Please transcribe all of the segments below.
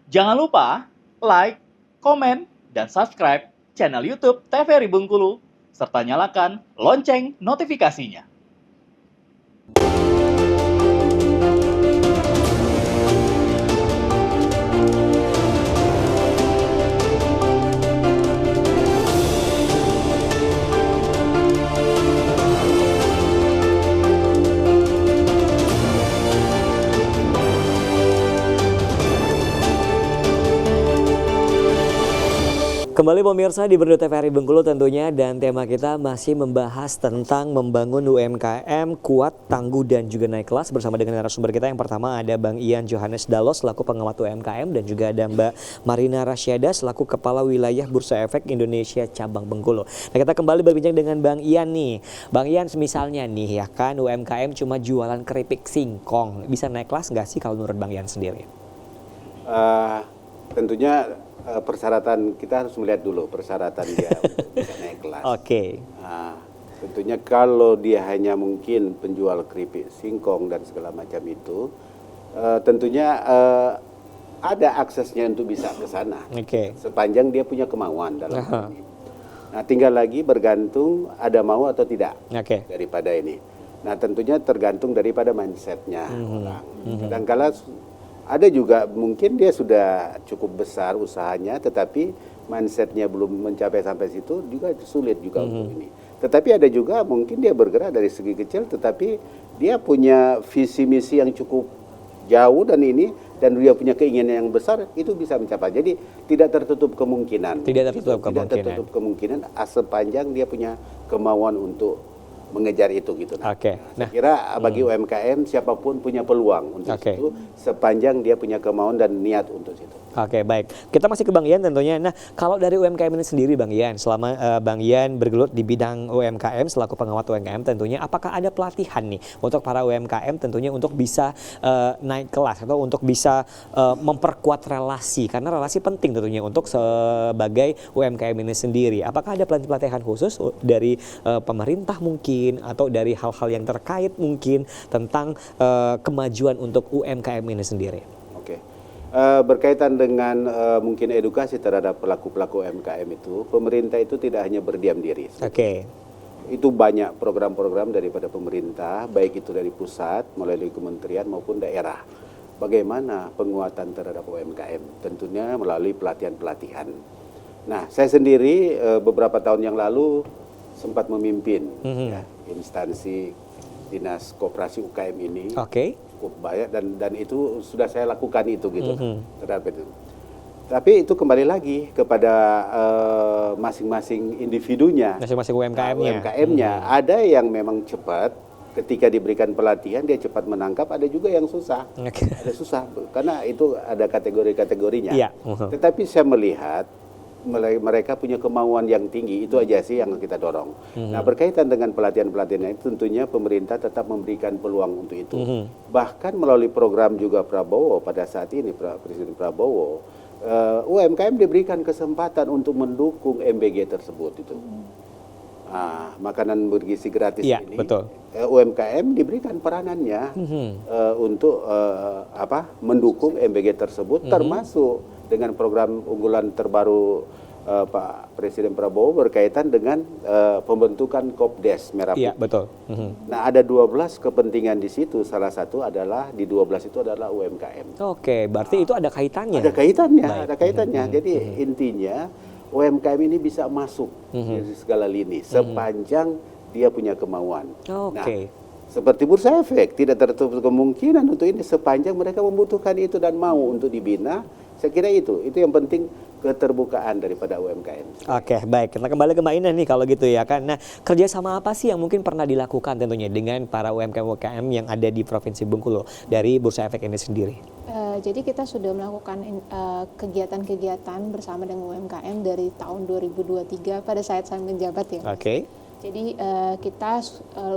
Jangan lupa like, komen, dan subscribe channel YouTube TVRI Bengkulu, serta nyalakan lonceng notifikasinya. Kembali pemirsa di Berdo TVRI Bengkulu tentunya, dan tema kita masih membahas tentang membangun UMKM kuat, tangguh, dan juga naik kelas bersama dengan narasumber kita. Yang pertama ada Bang Ian Johannes Dalos selaku pengamat UMKM, dan juga ada Mbak Marina Rasyada selaku Kepala Wilayah Bursa Efek Indonesia Cabang Bengkulu. Nah, kita kembali berbincang dengan Bang Ian nih. Bang Ian, misalnya nih ya kan UMKM cuma jualan keripik singkong, bisa naik kelas nggak sih kalau menurut Bang Ian sendiri? Tentunya persyaratan kita harus melihat dulu persyaratan dia untuk bisa naik kelas. Oke. Tentunya kalau dia hanya mungkin penjual keripik singkong dan segala macam itu, tentunya ada aksesnya untuk bisa ke sana. Oke. Sepanjang dia punya kemauan dalam hal ini. Nah, tinggal lagi bergantung ada mau atau tidak daripada ini. Nah, tentunya tergantung daripada mindsetnya orang. Kadang-kala ada juga mungkin dia sudah cukup besar usahanya, tetapi mindsetnya belum mencapai sampai situ, juga sulit juga untuk ini. Tetapi ada juga mungkin dia bergerak dari segi kecil, tetapi dia punya visi misi yang cukup jauh dan dia punya keinginan yang besar, itu bisa mencapai. Jadi tidak tertutup kemungkinan. Tidak tertutup kemungkinan sepanjang dia punya kemauan untuk mengejar itu gitu. Oke. Saya kira bagi UMKM siapapun punya peluang untuk itu sepanjang dia punya kemauan dan niat untuk itu. Oke, baik. Kita masih ke Bang Ian tentunya. Nah, kalau dari UMKM ini sendiri Bang Ian, selama Bang Ian bergelut di bidang UMKM selaku pengamat UMKM tentunya, apakah ada pelatihan nih untuk para UMKM tentunya untuk bisa naik kelas atau untuk bisa memperkuat relasi, karena relasi penting tentunya untuk sebagai UMKM ini sendiri. Apakah ada pelatihan khusus dari pemerintah mungkin, atau dari hal-hal yang terkait mungkin tentang kemajuan untuk UMKM ini sendiri? Berkaitan dengan mungkin edukasi terhadap pelaku-pelaku UMKM itu, pemerintah itu tidak hanya berdiam diri. Itu banyak program-program daripada pemerintah, baik itu dari pusat, melalui kementerian maupun daerah. Bagaimana penguatan terhadap UMKM? Tentunya melalui pelatihan-pelatihan. Nah, saya sendiri beberapa tahun yang lalu sempat memimpin instansi dinas koperasi UKM ini. Cukup banyak dan itu sudah saya lakukan itu gitu terhadap itu. Tapi itu kembali lagi kepada masing-masing individunya, masing-masing UMKM-nya. Ada yang memang cepat ketika diberikan pelatihan dia cepat menangkap, ada juga yang susah. Ada susah karena itu ada kategori-kategorinya. Tetapi saya melihat mereka punya kemauan yang tinggi, itu aja sih yang kita dorong. Nah, berkaitan dengan pelatihan-pelatihan itu tentunya pemerintah tetap memberikan peluang untuk itu. Bahkan melalui program juga Prabowo pada saat ini, Presiden Prabowo, UMKM diberikan kesempatan untuk mendukung MBG tersebut itu. Makanan bergizi gratis ini, UMKM diberikan peranannya untuk mendukung MBG tersebut, termasuk dengan program unggulan terbaru Pak Presiden Prabowo berkaitan dengan pembentukan Kopdes Merah Putih. Nah, ada 12 kepentingan di situ, salah satu adalah di 12 itu adalah UMKM. Berarti itu ada kaitannya? Ada kaitannya. Jadi intinya UMKM ini bisa masuk dari segala lini sepanjang dia punya kemauan. Nah, seperti Bursa Efek, tidak tertutup kemungkinan untuk ini sepanjang mereka membutuhkan itu dan mau untuk dibina. Saya kira itu yang penting, keterbukaan daripada UMKM. Baik. Kita kembali ke Mbak Ina nih kalau gitu ya kan. Nah, kerjasama apa sih yang mungkin pernah dilakukan tentunya dengan para UMKM yang ada di Provinsi Bengkulu dari Bursa Efek ini sendiri? Jadi kita sudah melakukan kegiatan-kegiatan bersama dengan UMKM dari tahun 2023 pada saat saya menjabat ya. Jadi kita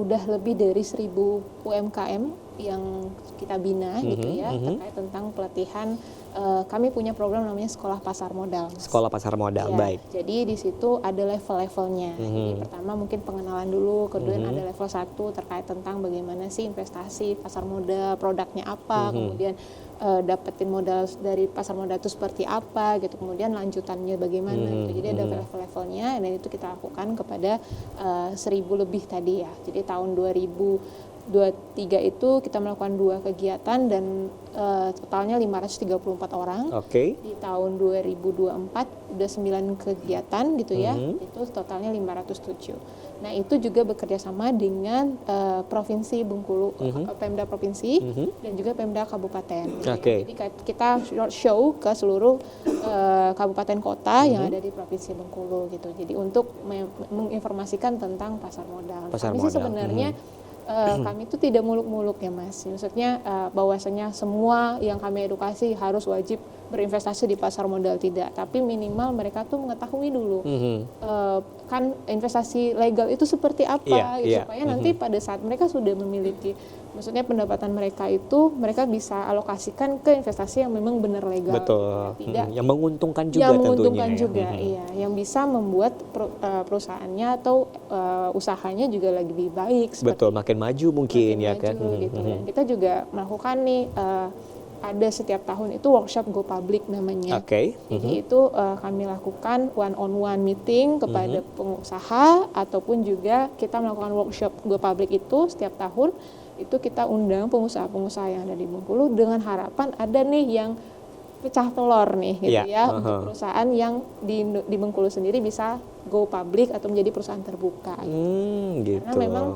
udah lebih dari 1.000 UMKM yang kita bina gitu ya, terkait tentang pelatihan. Kami punya program namanya Sekolah Pasar Modal. Sekolah Pasar Modal, Ya, baik. jadi di situ ada level-levelnya. Jadi pertama mungkin pengenalan dulu, kemudian ada level 1 terkait tentang bagaimana sih investasi pasar modal, produknya apa, kemudian dapetin modal dari pasar modal itu seperti apa gitu, kemudian lanjutannya bagaimana gitu. Jadi ada level-levelnya, dan itu kita lakukan kepada 1.000 lebih tadi ya. Jadi tahun 2023 itu kita melakukan 2 kegiatan dan totalnya 534 orang. Di tahun 2024 udah 9 kegiatan gitu ya, itu totalnya 507. Nah itu juga bekerja sama dengan Provinsi Bengkulu, Pemda Provinsi dan juga Pemda Kabupaten. Jadi kita show ke seluruh kabupaten kota yang ada di Provinsi Bengkulu gitu. Jadi untuk menginformasikan tentang pasar modal. Kami sih sebenarnya kami itu tidak muluk-muluk ya Mas. Maksudnya bahwasanya semua yang kami edukasi harus wajib berinvestasi di pasar modal, tidak. Tapi minimal mereka tuh mengetahui dulu kan investasi legal itu seperti apa, gitu, supaya nanti pada saat mereka sudah memiliki, maksudnya pendapatan mereka itu mereka bisa alokasikan ke investasi yang memang benar legal. Betul. Tidak yang menguntungkan juga yang menguntungkan tentunya. juga, iya, yang bisa membuat perusahaannya atau usahanya juga lebih baik. Betul, makin maju mungkin ya kan. Gitu. Dan kita juga melakukan nih ada setiap tahun itu workshop Go Public namanya. Jadi itu kami lakukan one-on-one meeting kepada pengusaha, ataupun juga kita melakukan workshop Go Public itu setiap tahun. Itu kita undang pengusaha-pengusaha yang ada di Bengkulu dengan harapan ada nih yang pecah telur nih gitu untuk perusahaan yang di Bengkulu sendiri bisa go public atau menjadi perusahaan terbuka. Gitu. Karena memang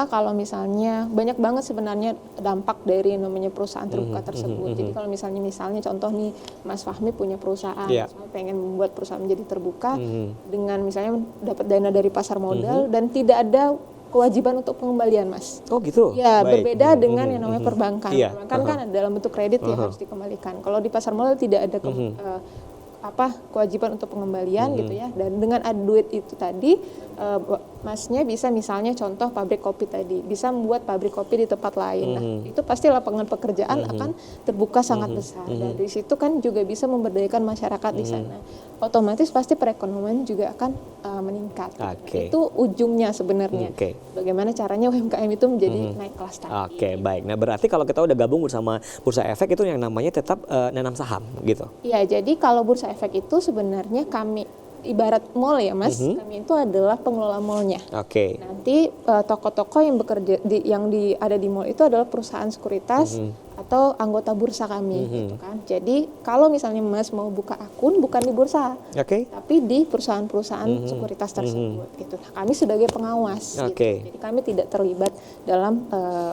kalau misalnya banyak banget sebenarnya dampak dari namanya perusahaan terbuka tersebut. Jadi kalau misalnya contoh nih Mas Fahmi punya perusahaan, pengen membuat perusahaan menjadi terbuka dengan misalnya dapat dana dari pasar modal dan tidak ada kewajiban untuk pengembalian, Mas. Oh gitu. Ya, berbeda dengan yang namanya perbankan. Perbankan kan dalam bentuk kredit ya harus dikembalikan. Kalau di pasar modal tidak ada kewajiban untuk pengembalian gitu ya. Dan dengan ada duit itu tadi, Masnya bisa misalnya contoh pabrik kopi tadi, bisa membuat pabrik kopi di tempat lain. Nah, itu pasti lapangan pekerjaan akan terbuka sangat besar. Dan dari situ kan juga bisa memberdayakan masyarakat di sana. Otomatis pasti perekonomian juga akan meningkat. Itu ujungnya sebenarnya. Bagaimana caranya UMKM itu menjadi naik kelas tadi. Baik. Nah, berarti kalau kita udah gabung bersama Bursa Efek itu yang namanya tetap nanam saham gitu. Iya, jadi kalau Bursa Efek itu sebenarnya kami ibarat mall ya Mas, kami itu adalah pengelola mallnya. Nanti toko-toko yang bekerja ada di mall itu adalah perusahaan sekuritas atau anggota bursa kami, gitu kan. Jadi kalau misalnya Mas mau buka akun bukan di bursa, tapi di perusahaan-perusahaan sekuritas tersebut, gitu. Nah, kami sebagai pengawas, gitu. Jadi kami tidak terlibat dalam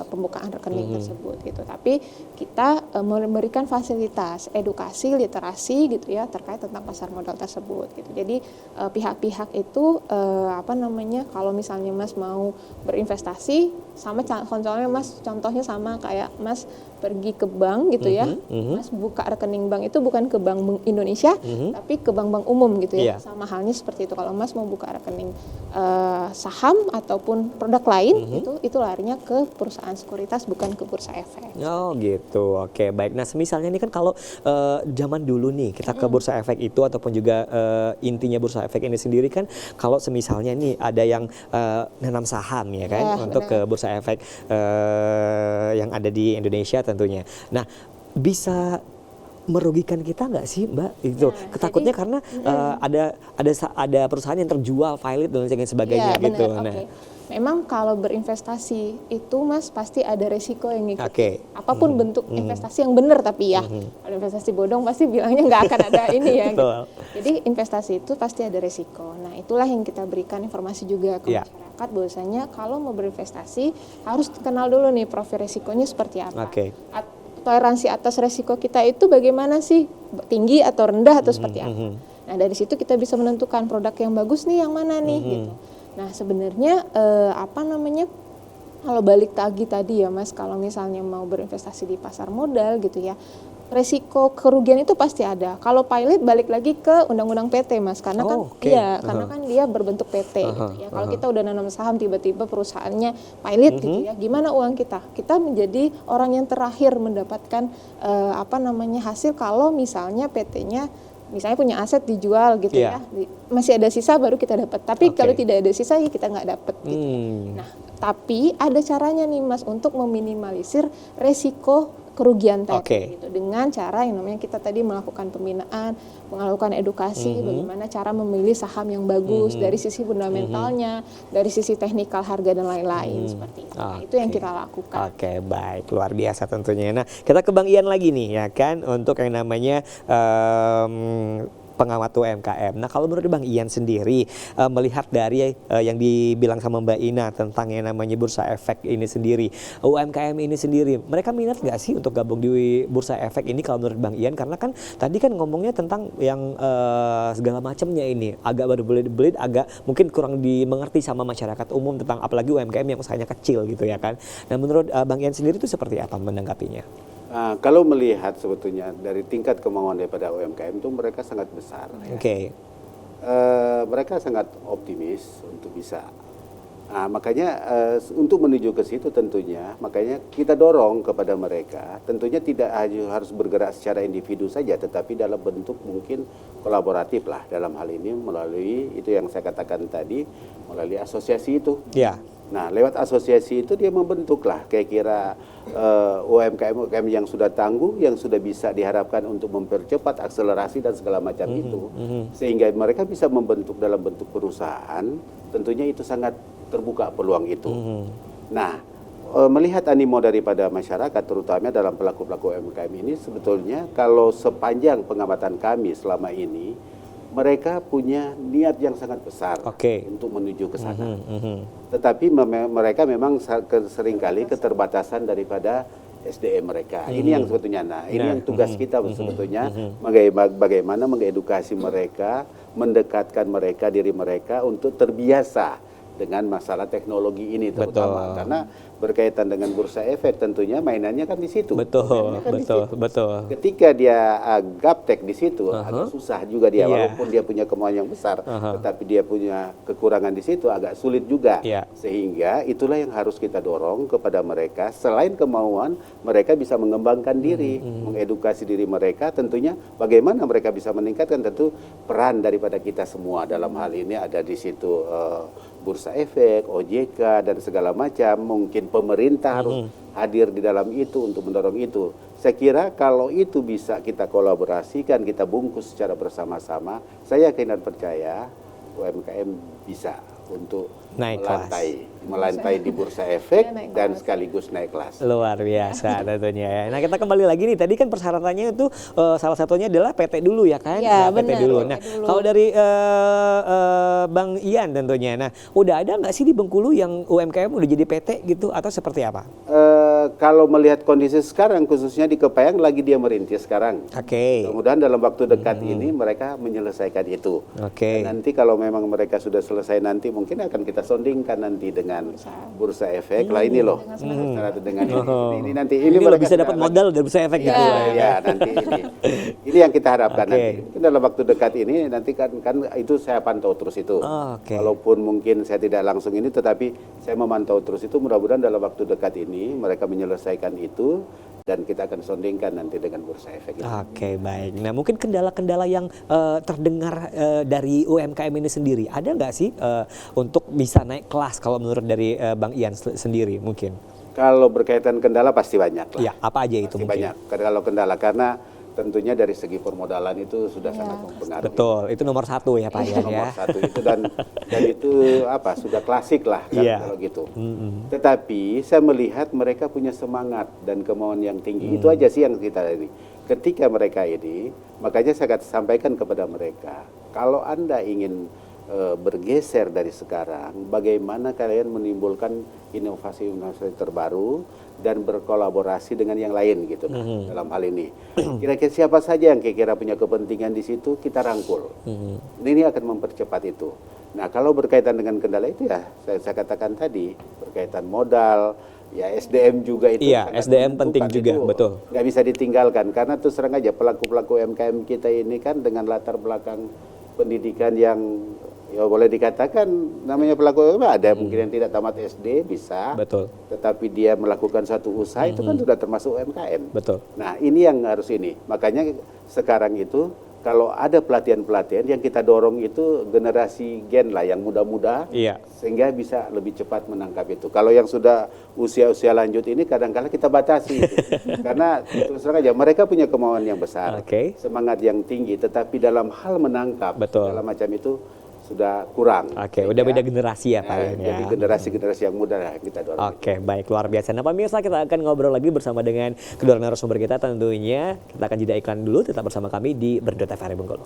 pembukaan rekening tersebut, gitu. Tapi kita memberikan fasilitas, edukasi, literasi, gitu ya, terkait tentang pasar modal tersebut, gitu. Jadi pihak-pihak itu kalau misalnya Mas mau berinvestasi, sama contohnya sama kayak Mas pergi ke bank gitu ya, Mas buka rekening bank itu bukan ke bank Indonesia, tapi ke bank-bank umum gitu ya. Sama halnya seperti itu. Kalau Mas mau buka rekening saham ataupun produk lain, itu larinya ke perusahaan sekuritas, bukan ke Bursa Efek. Oh gitu, baik. Nah misalnya ini kan kalau zaman dulu nih kita ke Bursa Efek itu ataupun juga intinya Bursa Efek ini sendiri kan, kalau semisalnya nih ada yang nanam saham ya kan, untuk ke Bursa Efek yang ada di Indonesia tentunya. Nah, bisa merugikan kita nggak sih, Mbak? Itu ketakutnya karena ada perusahaan yang terjual, valid dan lain sebagainya gitu. Memang kalau berinvestasi itu Mas pasti ada resiko yang ngikutin. Apapun bentuk investasi yang benar, tapi ya kalau investasi bodong pasti bilangnya nggak akan ada ini ya. Gitu. Jadi investasi itu pasti ada resiko. Nah itulah yang kita berikan informasi juga ke masyarakat, bahwasanya kalau mau berinvestasi harus kenal dulu nih profil resikonya seperti apa. Toleransi atas resiko kita itu bagaimana sih, tinggi atau rendah atau seperti apa. Nah dari situ kita bisa menentukan produk yang bagus nih yang mana nih gitu. Nah sebenarnya kalau balik lagi tadi ya Mas, kalau misalnya mau berinvestasi di pasar modal gitu ya, resiko kerugian itu pasti ada. Kalau pilot balik lagi ke undang-undang PT, Mas, karena karena kan dia berbentuk PT gitu ya. Kalau kita udah nanam saham tiba-tiba perusahaannya pilot gitu ya, gimana uang kita? Kita menjadi orang yang terakhir mendapatkan hasil kalau misalnya PT-nya misalnya punya aset dijual gitu ya, masih ada sisa baru kita dapat. Tapi kalau tidak ada sisa ya kita nggak dapat gitu. Nah, tapi ada caranya nih, Mas, untuk meminimalisir resiko kerugian tadi gitu, dengan cara yang namanya kita tadi melakukan pembinaan, melakukan edukasi bagaimana cara memilih saham yang bagus dari sisi fundamentalnya, dari sisi teknikal harga dan lain-lain seperti itu. Nah, itu yang kita lakukan. Oke, baik, luar biasa tentunya. Nah, kita ke Bang Ian lagi nih ya kan untuk yang namanya pengamat UMKM. Nah, kalau menurut Bang Ian sendiri melihat dari yang dibilang sama Mbak Ina tentang yang namanya Bursa Efek ini sendiri, UMKM ini sendiri, mereka minat nggak sih untuk gabung di Bursa Efek ini kalau menurut Bang Ian? Karena kan tadi kan ngomongnya tentang yang segala macamnya ini, agak berbelit-belit, agak mungkin kurang dimengerti sama masyarakat umum tentang apalagi UMKM yang usahanya kecil gitu ya kan. Nah, menurut Bang Ian sendiri itu seperti apa menanggapinya? Kalau melihat sebetulnya dari tingkat kemauan daripada UMKM itu mereka sangat besar. Mereka sangat optimis untuk bisa. Makanya untuk menuju ke situ tentunya, makanya kita dorong kepada mereka. Tentunya tidak harus bergerak secara individu saja, tetapi dalam bentuk mungkin kolaboratif lah dalam hal ini melalui itu yang saya katakan tadi, melalui asosiasi itu. Nah, lewat asosiasi itu dia membentuklah kira-kira UMKM yang sudah tangguh, yang sudah bisa diharapkan untuk mempercepat akselerasi dan segala macam itu. Sehingga mereka bisa membentuk dalam bentuk perusahaan, tentunya itu sangat terbuka peluang itu. Nah, melihat animo daripada masyarakat, terutama dalam pelaku-pelaku UMKM ini, sebetulnya kalau sepanjang pengamatan kami selama ini, mereka punya niat yang sangat besar untuk menuju ke sana. Tetapi mereka memang seringkali keterbatasan daripada SDM mereka. Ini yang sebetulnya, ini yang tugas kita sebetulnya, bagaimana mengedukasi mereka, mendekatkan mereka, diri mereka untuk terbiasa dengan masalah teknologi ini terutama. Karena berkaitan dengan Bursa Efek tentunya mainannya kan di situ. Betul. Ketika dia gaptek di situ, agak susah juga dia, walaupun dia punya kemauan yang besar, tetapi dia punya kekurangan di situ, agak sulit juga. Sehingga itulah yang harus kita dorong kepada mereka. Selain kemauan, mereka bisa mengembangkan diri, mengedukasi diri mereka. Tentunya bagaimana mereka bisa meningkatkan, tentu peran daripada kita semua dalam hal ini ada di situ. Bursa Efek, OJK dan segala macam, mungkin pemerintah harus hadir di dalam itu untuk mendorong itu. Saya kira kalau itu bisa kita kolaborasikan, kita bungkus secara bersama-sama, saya yakin dan percaya UMKM bisa untuk melantai di Bursa Efek dan sekaligus naik kelas. Luar biasa tentunya ya. Nah, kita kembali lagi nih, tadi kan persyaratannya itu salah satunya adalah PT dulu ya kan? PT dulu. Nah, kalau dari Bang Ian tentunya, nah udah ada nggak sih di Bengkulu yang UMKM udah jadi PT gitu atau seperti apa? Kalau melihat kondisi sekarang, khususnya di Kepayang lagi dia merintis sekarang. Kemudian dalam waktu dekat ini mereka menyelesaikan itu. Dan nanti kalau memang mereka sudah selesai nanti mungkin akan kita sondingkan nanti dengan Bursa Efek lah ini loh. Dengan ini nanti ini kalau bisa dapat modal dari Bursa Efek gitu. Ya, nanti ini yang kita harapkan nanti. Mungkin dalam waktu dekat ini nanti kan itu saya pantau terus itu. Walaupun mungkin saya tidak langsung ini, tetapi saya memantau terus itu. Mudah-mudahan dalam waktu dekat ini mereka menyelesaikan itu dan kita akan sondingkan nanti dengan Bursa Efek. Baik. Nah, mungkin kendala-kendala yang terdengar dari UMKM ini sendiri, ada nggak sih untuk bisa naik kelas kalau menurut dari Bang Ian sendiri mungkin? Kalau berkaitan kendala pasti banyak lah. Ya, apa aja itu mungkin? Banyak. Kalau kendala karena tentunya dari segi permodalan itu sudah sangat mempengaruhi. Betul, itu nomor satu ya Pak Ian ya. Nomor satu itu dan itu sudah klasik lah kan kalau gitu. Tetapi saya melihat mereka punya semangat dan kemauan yang tinggi. Itu aja sih yang kita ini. Ketika mereka ini, makanya saya sampaikan kepada mereka, kalau Anda ingin bergeser dari sekarang, bagaimana kalian menimbulkan inovasi-inovasi terbaru dan berkolaborasi dengan yang lain gitu dalam hal ini. Kira-kira siapa saja yang kira-kira punya kepentingan di situ, kita rangkul. Ini akan mempercepat itu. Nah, kalau berkaitan dengan kendala itu ya saya katakan tadi, berkaitan modal, Ya SDM juga itu. Iya, SDM penting juga, betul. Nggak bisa ditinggalkan karena terus terang aja pelaku-pelaku UMKM kita ini kan dengan latar belakang pendidikan yang ya boleh dikatakan namanya pelaku UMKM ada mungkin yang tidak tamat SD bisa. Betul. Tetapi dia melakukan satu usaha itu kan sudah termasuk UMKM. Betul. Nah ini yang harus ini. Makanya sekarang itu kalau ada pelatihan-pelatihan yang kita dorong itu generasi gen lah yang muda-muda, Iya. sehingga bisa lebih cepat menangkap itu. Kalau yang sudah usia-usia lanjut ini kadang-kala kita batasi itu. Karena terus terang aja mereka punya kemauan yang besar, semangat yang tinggi, tetapi dalam hal menangkap segala macam itu sudah kurang. Udah beda generasi ya Pak. Jadi generasi-generasi yang muda lah kita dorong. Baik, luar biasa. Nah pemirsa, kita akan ngobrol lagi bersama dengan kedua narasumber kita tentunya. Kita akan jeda iklan dulu, tetap bersama kami di Berdua TVRI Bengkulu.